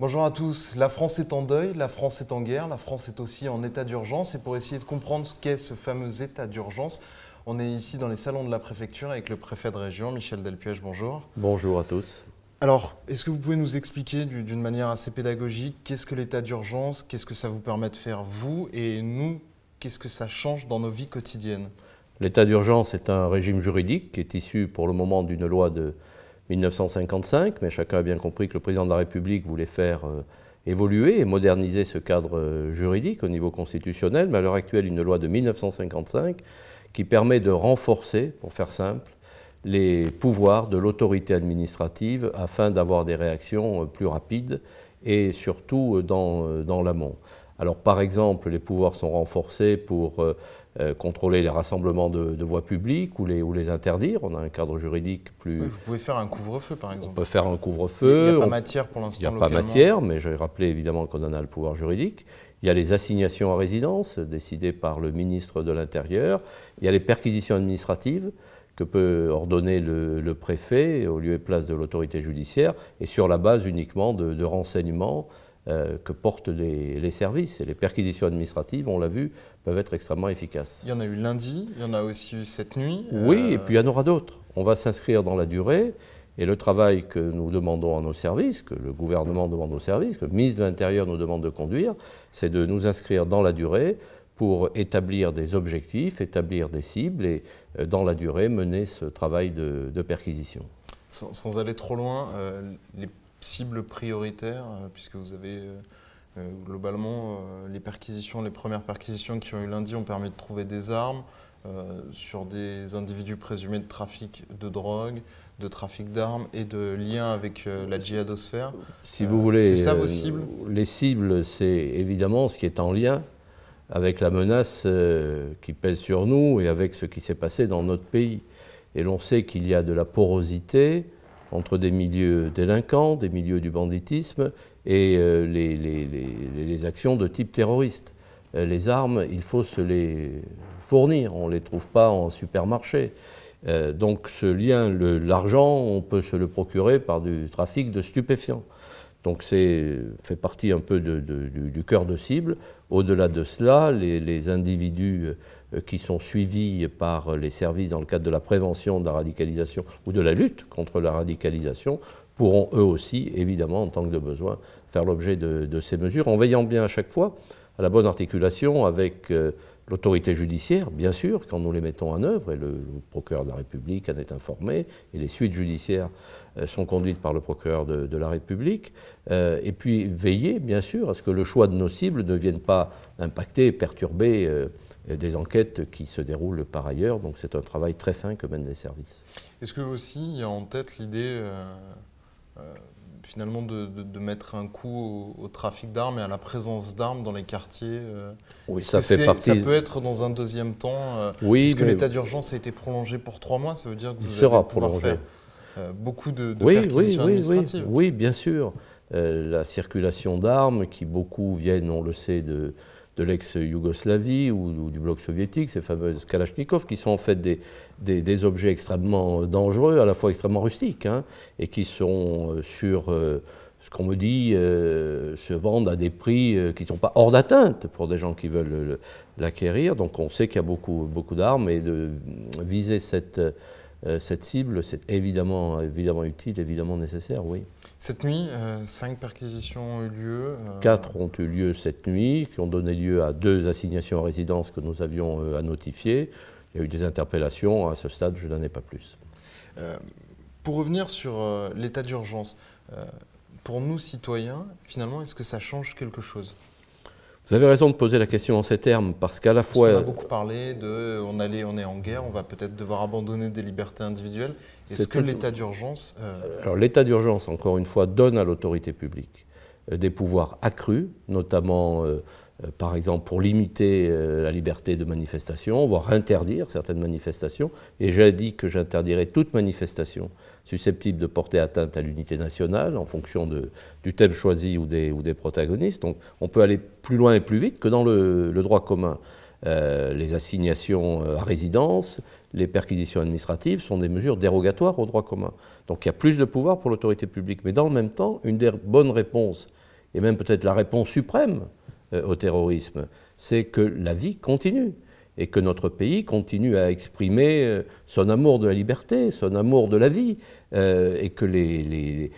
Bonjour à tous. La France est en deuil, la France est en guerre, la France est aussi en état d'urgence. Et pour essayer de comprendre ce qu'est ce fameux état d'urgence, on est ici dans les salons de la préfecture avec le préfet de région, Michel Delpuech. Bonjour. Bonjour à tous. Alors, est-ce que vous pouvez nous expliquer d'une manière assez pédagogique qu'est-ce que l'état d'urgence, qu'est-ce que ça vous permet de faire vous et nous, qu'est-ce que ça change dans nos vies quotidiennes? L'état d'urgence est un régime juridique qui est issu pour le moment d'une loi de 1955, mais chacun a bien compris que le président de la République voulait faire évoluer et moderniser ce cadre juridique au niveau constitutionnel, mais à l'heure actuelle une loi de 1955 qui permet de renforcer, pour faire simple, les pouvoirs de l'autorité administrative afin d'avoir des réactions plus rapides et surtout dans l'amont. Alors par exemple, les pouvoirs sont renforcés pour contrôler les rassemblements de voies publiques ou les interdire. On a un cadre juridique plus... Oui, vous pouvez faire un couvre-feu par exemple. On peut faire un couvre-feu. Il n'y a pas matière pour l'instant localement. Il n'y a pas matière, mais j'ai rappelé évidemment qu'on en a le pouvoir juridique. Il y a les assignations à résidence décidées par le ministre de l'Intérieur. Il y a les perquisitions administratives que peut ordonner le préfet au lieu et place de l'autorité judiciaire et sur la base uniquement de renseignements que portent les services. Et les perquisitions administratives, on l'a vu, peuvent être extrêmement efficaces. Il y en a eu lundi, il y en a aussi eu cette nuit. Oui, et puis il y en aura d'autres. On va s'inscrire dans la durée et le travail que nous demandons à nos services, que le gouvernement demande aux services, que le ministre de l'Intérieur nous demande de conduire, c'est de nous inscrire dans la durée pour établir des objectifs, établir des cibles et dans la durée mener ce travail de perquisition. Sans aller trop loin, les cibles prioritaires, puisque vous avez globalement les premières perquisitions qui ont eu lundi ont permis de trouver des armes sur des individus présumés de trafic de drogue, de trafic d'armes et de liens avec la djihadosphère. Si vous voulez, c'est ça vos cibles? Les cibles, c'est évidemment ce qui est en lien avec la menace qui pèse sur nous et avec ce qui s'est passé dans notre pays. Et l'on sait qu'il y a de la porosité entre des milieux délinquants, des milieux du banditisme et les actions de type terroriste. Les armes, il faut se les fournir, on ne les trouve pas en supermarché. Donc ce lien, l'argent, on peut se le procurer par du trafic de stupéfiants. Donc c'est fait partie un peu du cœur de cible. Au-delà de cela, les individus qui sont suivis par les services dans le cadre de la prévention de la radicalisation ou de la lutte contre la radicalisation pourront eux aussi, évidemment, en tant que de besoin, faire l'objet de ces mesures, en veillant bien à chaque fois à la bonne articulation avec l'autorité judiciaire, bien sûr, quand nous les mettons en œuvre, et le procureur de la République en est informé, et les suites judiciaires sont conduites par le procureur de la République, et puis veiller, bien sûr, à ce que le choix de nos cibles ne vienne pas impacter et perturber des enquêtes qui se déroulent par ailleurs. Donc c'est un travail très fin que mènent les services. Est-ce que aussi il y a en tête l'idée finalement de mettre un coup au trafic d'armes et à la présence d'armes dans les quartiers? Oui, ça fait partie. Ça peut être dans un deuxième temps, oui, puisque l'état d'urgence a été prolongé pour 3 mois, ça veut dire que vous allez pouvoir faire beaucoup de perquisitions administratives. Oui, bien sûr. La circulation d'armes, qui beaucoup viennent, on le sait, de l'ex-Yougoslavie ou du bloc soviétique, ces fameuses Kalachnikov, qui sont en fait des objets extrêmement dangereux, à la fois extrêmement rustiques, hein, et qui sont sur, ce qu'on me dit, se vendent à des prix qui ne sont pas hors d'atteinte pour des gens qui veulent l'acquérir. Donc on sait qu'il y a beaucoup d'armes, et de viser cette cible, c'est évidemment utile, évidemment nécessaire, oui. Cette nuit, 5 perquisitions ont eu lieu. 4 ont eu lieu cette nuit, qui ont donné lieu à 2 assignations à résidence que nous avions à notifier. Il y a eu des interpellations, à ce stade, je n'en ai pas plus. Pour revenir sur l'état d'urgence, pour nous citoyens, finalement, est-ce que ça change quelque chose? Vous avez raison de poser la question en ces termes, parce qu'à la fois... On a beaucoup parlé de on est en guerre, on va peut-être devoir abandonner des libertés individuelles. Est-ce que l'état d'urgence... Alors l'état d'urgence, encore une fois, donne à l'autorité publique des pouvoirs accrus, notamment, par exemple, pour limiter la liberté de manifestation, voire interdire certaines manifestations. Et j'ai dit que j'interdirais toute manifestation susceptible de porter atteinte à l'unité nationale en fonction du thème choisi ou des protagonistes. Donc on peut aller plus loin et plus vite que dans le droit commun. Les assignations à résidence, les perquisitions administratives sont des mesures dérogatoires au droit commun. Donc il y a plus de pouvoir pour l'autorité publique. Mais dans le même temps, une des bonnes réponses et même peut-être la réponse suprême au terrorisme, c'est que la vie continue et que notre pays continue à exprimer son amour de la liberté, son amour de la vie, et que les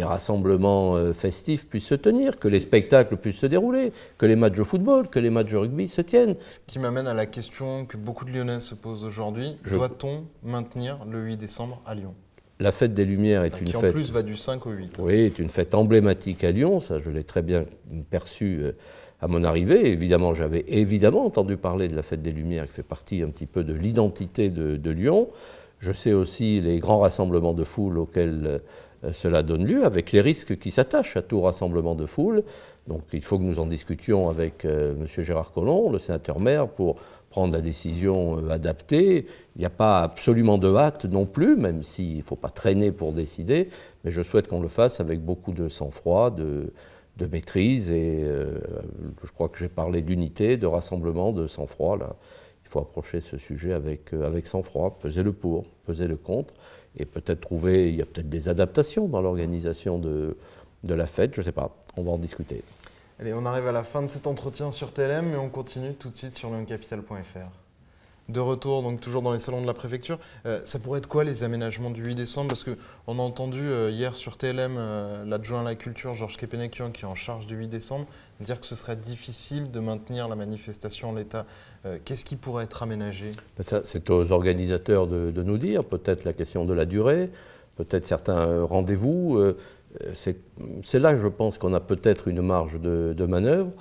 rassemblements festifs puissent se tenir, que les spectacles puissent se dérouler, que les matchs de football, que les matchs de rugby se tiennent. Ce qui m'amène à la question que beaucoup de Lyonnais se posent aujourd'hui, doit-on maintenir le 8 décembre à Lyon ? La fête des Lumières est une fête... Qui en plus va du 5 au 8. Oui, est une fête emblématique à Lyon, ça je l'ai très bien perçu à mon arrivée. Évidemment, j'avais entendu parler de la fête des Lumières qui fait partie un petit peu de l'identité de Lyon. Je sais aussi les grands rassemblements de foule auxquels cela donne lieu, avec les risques qui s'attachent à tout rassemblement de foule. Donc il faut que nous en discutions avec M. Gérard Collomb, le sénateur-maire, pour prendre la décision adaptée. Il n'y a pas absolument de hâte non plus, même s'il ne faut pas traîner pour décider, mais je souhaite qu'on le fasse avec beaucoup de sang-froid, de maîtrise, et je crois que j'ai parlé d'unité, de rassemblement, de sang-froid. Là, il faut approcher ce sujet avec sang-froid, peser le pour, peser le contre, et peut-être trouver, il y a peut-être des adaptations dans l'organisation de la fête, je ne sais pas, on va en discuter. Allez, on arrive à la fin de cet entretien sur TLM, mais on continue tout de suite sur lyoncapital.fr. De retour, donc toujours dans les salons de la préfecture. Ça pourrait être quoi les aménagements du 8 décembre? Parce qu'on a entendu hier sur TLM l'adjoint à la culture, Georges Kepenekian, qui est en charge du 8 décembre, dire que ce serait difficile de maintenir la manifestation en l'état. Qu'est-ce qui pourrait être aménagé? C'est aux organisateurs de nous dire, peut-être la question de la durée, peut-être certains rendez-vous. C'est là que je pense qu'on a peut-être une marge de manœuvre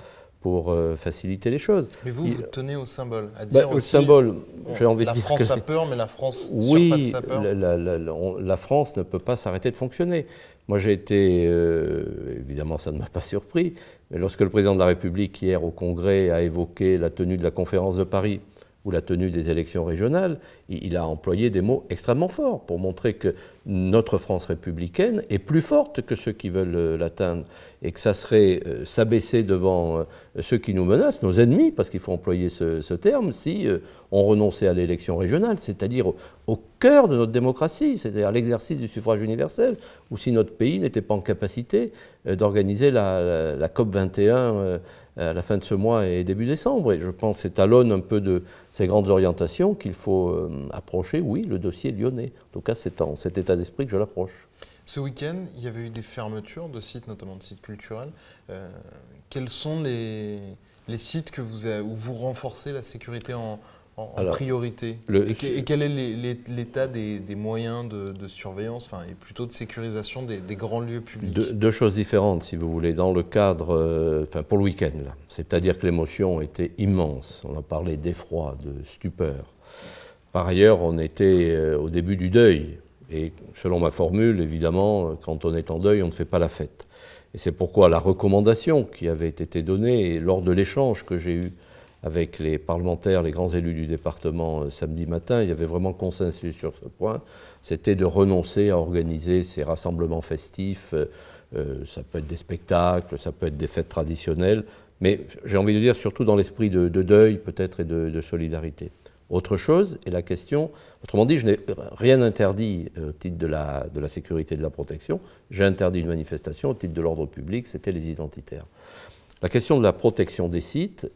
pour faciliter les choses. Mais vous tenez au symbole, à dire au aussi, symbole, j'ai envie la de dire France que a peur, mais la France oui, surpasse sa peur. La France ne peut pas s'arrêter de fonctionner. Moi j'ai été, évidemment ça ne m'a pas surpris, mais lorsque le président de la République hier au Congrès a évoqué la tenue de la conférence de Paris ou la tenue des élections régionales, il a employé des mots extrêmement forts pour montrer que notre France républicaine est plus forte que ceux qui veulent l'atteindre et que ça serait s'abaisser devant ceux qui nous menacent, nos ennemis, parce qu'il faut employer ce terme, si on renonçait à l'élection régionale, c'est-à-dire au cœur de notre démocratie, c'est-à-dire à l'exercice du suffrage universel, ou si notre pays n'était pas en capacité d'organiser la COP 21 à la fin de ce mois et début décembre. Et je pense que c'est à l'aune un peu de ces grandes orientations qu'il faut approcher, oui, le dossier lyonnais. En tout cas, c'est en cet état d'esprit que je l'approche. Ce week-end, il y avait eu des fermetures de sites, notamment de sites culturels. Quels sont les sites où vous renforcez la sécurité en priorité? Et quel est l'état des moyens de surveillance, et plutôt de sécurisation des grands lieux publics? Deux choses différentes, si vous voulez, dans le cadre, pour le week-end. C'est-à-dire que l'émotion était immense. On a parlé d'effroi, de stupeur. Par ailleurs, on était au début du deuil. Et selon ma formule, évidemment, quand on est en deuil, on ne fait pas la fête. Et c'est pourquoi la recommandation qui avait été donnée lors de l'échange que j'ai eu avec les parlementaires, les grands élus du département samedi matin, il y avait vraiment consensus sur ce point, c'était de renoncer à organiser ces rassemblements festifs. Ça peut être des spectacles, ça peut être des fêtes traditionnelles, mais j'ai envie de dire surtout dans l'esprit de deuil peut-être et de solidarité. Autre chose est la question, autrement dit, je n'ai rien interdit au titre de la sécurité et de la protection, j'ai interdit une manifestation au titre de l'ordre public, c'était les identitaires. La question de la protection des sites,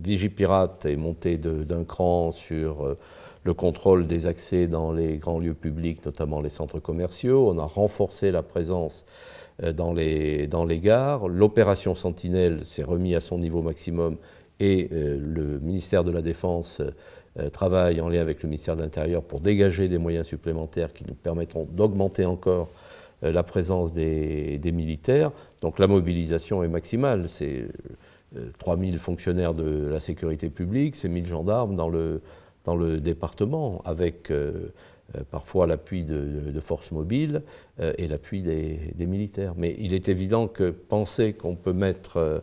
Vigipirate est monté d'un cran sur le contrôle des accès dans les grands lieux publics, notamment les centres commerciaux. On a renforcé la présence dans les gares. L'opération Sentinelle s'est remis à son niveau maximum et le ministère de la Défense travaille en lien avec le ministère de l'Intérieur pour dégager des moyens supplémentaires qui nous permettront d'augmenter encore la présence des militaires. Donc la mobilisation est maximale. C'est 3000 fonctionnaires de la sécurité publique, c'est 1000 gendarmes dans le département, avec parfois l'appui de forces mobiles et l'appui des militaires. Mais il est évident que penser qu'on peut mettre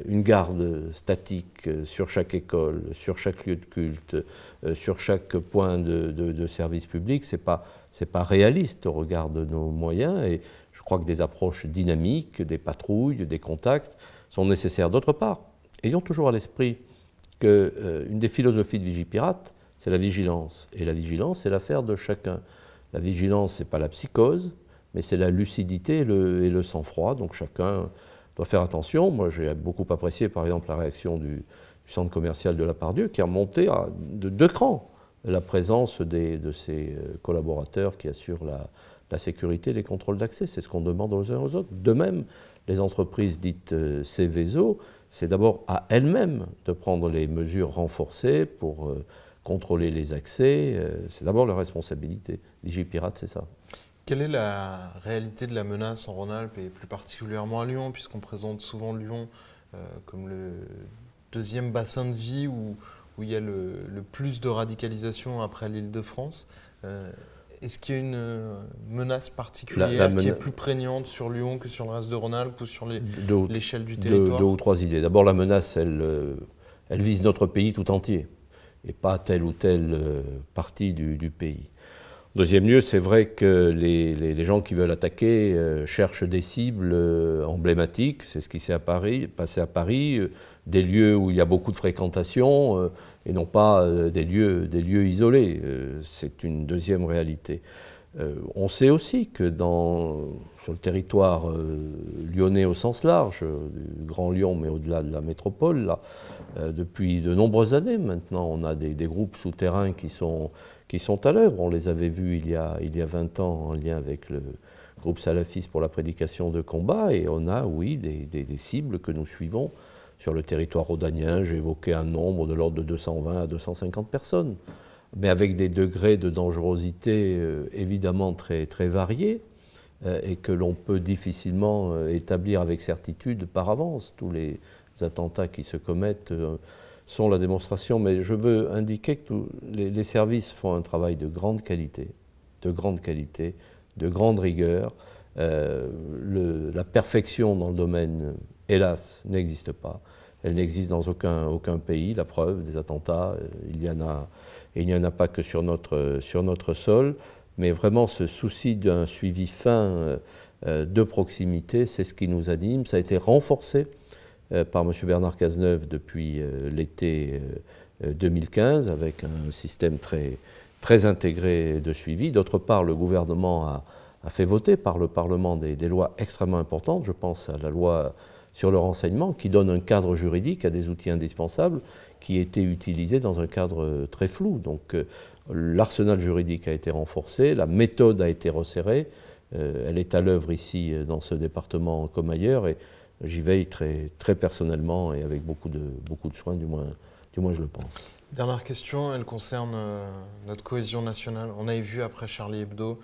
une garde statique sur chaque école, sur chaque lieu de culte, sur chaque point de service public, c'est pas réaliste au regard de nos moyens, et je crois que des approches dynamiques, des patrouilles, des contacts sont nécessaires. D'autre part, ayons toujours à l'esprit qu'une des philosophies de Vigipirate, c'est la vigilance. Et la vigilance, c'est l'affaire de chacun. La vigilance, ce n'est pas la psychose. mais c'est la lucidité et le sang-froid. Donc chacun doit faire attention. Moi, j'ai beaucoup apprécié, par exemple, la réaction du centre commercial de la Part-Dieu, qui a monté de 2 crans la présence de ses collaborateurs qui assurent la sécurité et les contrôles d'accès. C'est ce qu'on demande aux uns aux autres. De même, les entreprises dites Seveso, c'est d'abord à elles-mêmes de prendre les mesures renforcées pour contrôler les accès. C'est d'abord leur responsabilité. DigiPirate, c'est ça. Quelle est la réalité de la menace en Rhône-Alpes et plus particulièrement à Lyon, puisqu'on présente souvent Lyon comme le deuxième bassin de vie où il y a le plus de radicalisation après l'Île-de-France. Est-ce qu'il y a une menace particulière qui est plus prégnante sur Lyon que sur le reste de Rhône-Alpes ou sur l'échelle du territoire? 2 ou 3 idées. D'abord, la menace, elle vise notre pays tout entier et pas telle ou telle partie du pays. En deuxième lieu, c'est vrai que les gens qui veulent attaquer cherchent des cibles emblématiques. C'est ce qui s'est passé à Paris, des lieux où il y a beaucoup de fréquentation et non pas des lieux isolés. C'est une deuxième réalité. On sait aussi que sur le territoire lyonnais au sens large, du Grand Lyon, mais au-delà de la métropole, là, depuis de nombreuses années maintenant, on a des groupes souterrains qui sont à l'œuvre. On les avait vus il y a 20 ans en lien avec le groupe salafiste pour la prédication de combat, et on a, oui, des cibles que nous suivons sur le territoire rhodanien. J'ai évoqué un nombre de l'ordre de 220 à 250 personnes, mais avec des degrés de dangerosité évidemment très, très variés et que l'on peut difficilement établir avec certitude par avance. Tous les attentats qui se commettent sont la démonstration, mais je veux indiquer que les services font un travail de grande qualité, de grande rigueur. La perfection dans le domaine, hélas, n'existe pas. Elle n'existe dans aucun pays. La preuve des attentats, il n'y en a pas que sur notre sol, mais vraiment ce souci d'un suivi fin de proximité, c'est ce qui nous anime. Ça a été renforcé par M. Bernard Cazeneuve depuis l'été 2015, avec un système très, très intégré de suivi. D'autre part, le gouvernement a fait voter par le Parlement des lois extrêmement importantes. Je pense à la loi sur le renseignement, qui donne un cadre juridique à des outils indispensables qui étaient utilisés dans un cadre très flou. Donc l'arsenal juridique a été renforcé, la méthode a été resserrée. Elle est à l'œuvre ici dans ce département comme ailleurs, et j'y veille très, très personnellement et avec beaucoup de soin, du moins je le pense. Dernière question, elle concerne notre cohésion nationale. On avait vu après Charlie Hebdo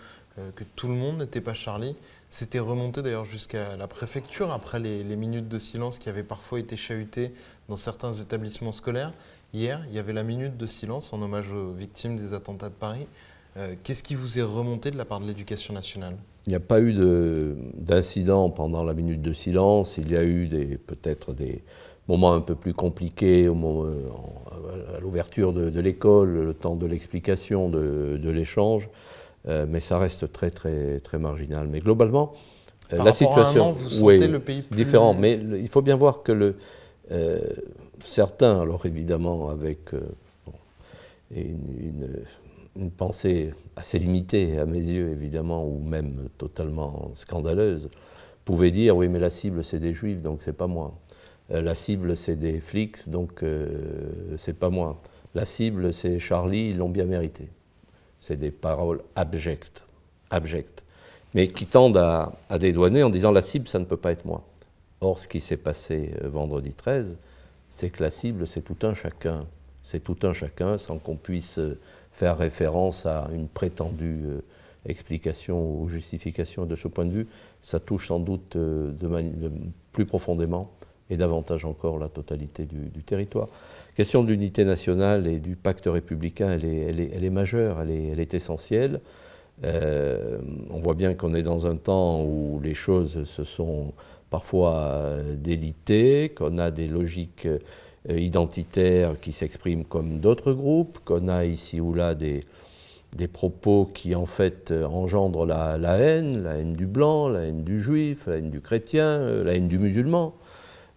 que tout le monde n'était pas Charlie. C'était remonté d'ailleurs jusqu'à la préfecture après les minutes de silence qui avaient parfois été chahutées dans certains établissements scolaires. Hier, il y avait la minute de silence en hommage aux victimes des attentats de Paris. Qu'est-ce qui vous est remonté de la part de l'Éducation nationale? Il n'y a pas eu d'incident pendant la minute de silence. Il y a eu peut-être des moments un peu plus compliqués à l'ouverture de l'école, le temps de l'explication, de l'échange. Mais ça reste très, très, très marginal. Mais globalement, la situation, à un an, vous sentez le pays plus différent. Mais il faut bien voir que certains, alors évidemment avec une pensée assez limitée à mes yeux, évidemment, ou même totalement scandaleuse, pouvaient dire oui, mais la cible c'est des juifs, donc c'est pas moi. La cible c'est des flics, donc c'est pas moi. La cible c'est Charlie, ils l'ont bien mérité. C'est des paroles abjectes, mais qui tendent à dédouaner en disant la cible, ça ne peut pas être moi. Or, ce qui s'est passé vendredi 13, c'est que la cible, c'est tout un chacun. C'est tout un chacun, sans qu'on puisse faire référence à une prétendue explication ou justification de ce point de vue. Ça touche sans doute plus profondément et davantage encore la totalité du territoire. La question de l'unité nationale et du pacte républicain, elle est majeure, elle est essentielle. On voit bien qu'on est dans un temps où les choses se sont parfois délitées, qu'on a des logiques identitaires qui s'expriment comme d'autres groupes, qu'on a ici ou là des propos qui en fait engendrent la haine du blanc, la haine du juif, la haine du chrétien, la haine du musulman.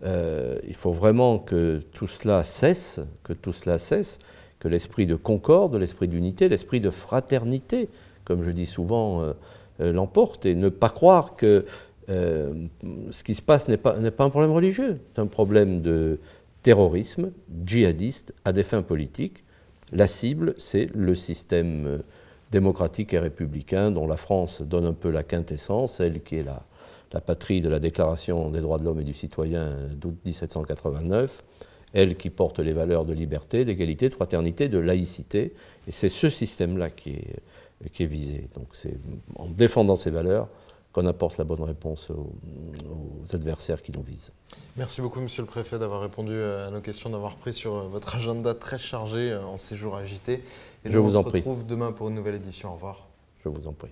Il faut vraiment que tout cela cesse, que l'esprit de concorde, l'esprit d'unité, l'esprit de fraternité, comme je dis souvent, l'emporte et ne pas croire que ce qui se passe n'est pas un problème religieux, c'est un problème de terrorisme djihadiste à des fins politiques. La cible, c'est le système démocratique et républicain dont la France donne un peu la quintessence, elle qui est la patrie de la Déclaration des droits de l'homme et du citoyen d'août 1789, elle qui porte les valeurs de liberté, d'égalité, de fraternité, de laïcité, et c'est ce système-là qui est visé. Donc c'est en défendant ces valeurs qu'on apporte la bonne réponse aux adversaires qui nous visent. Merci beaucoup, Monsieur le Préfet, d'avoir répondu à nos questions, d'avoir pris sur votre agenda très chargé en ces jours agités. Et je vous en prie. On se retrouve demain pour une nouvelle édition. Au revoir. Je vous en prie.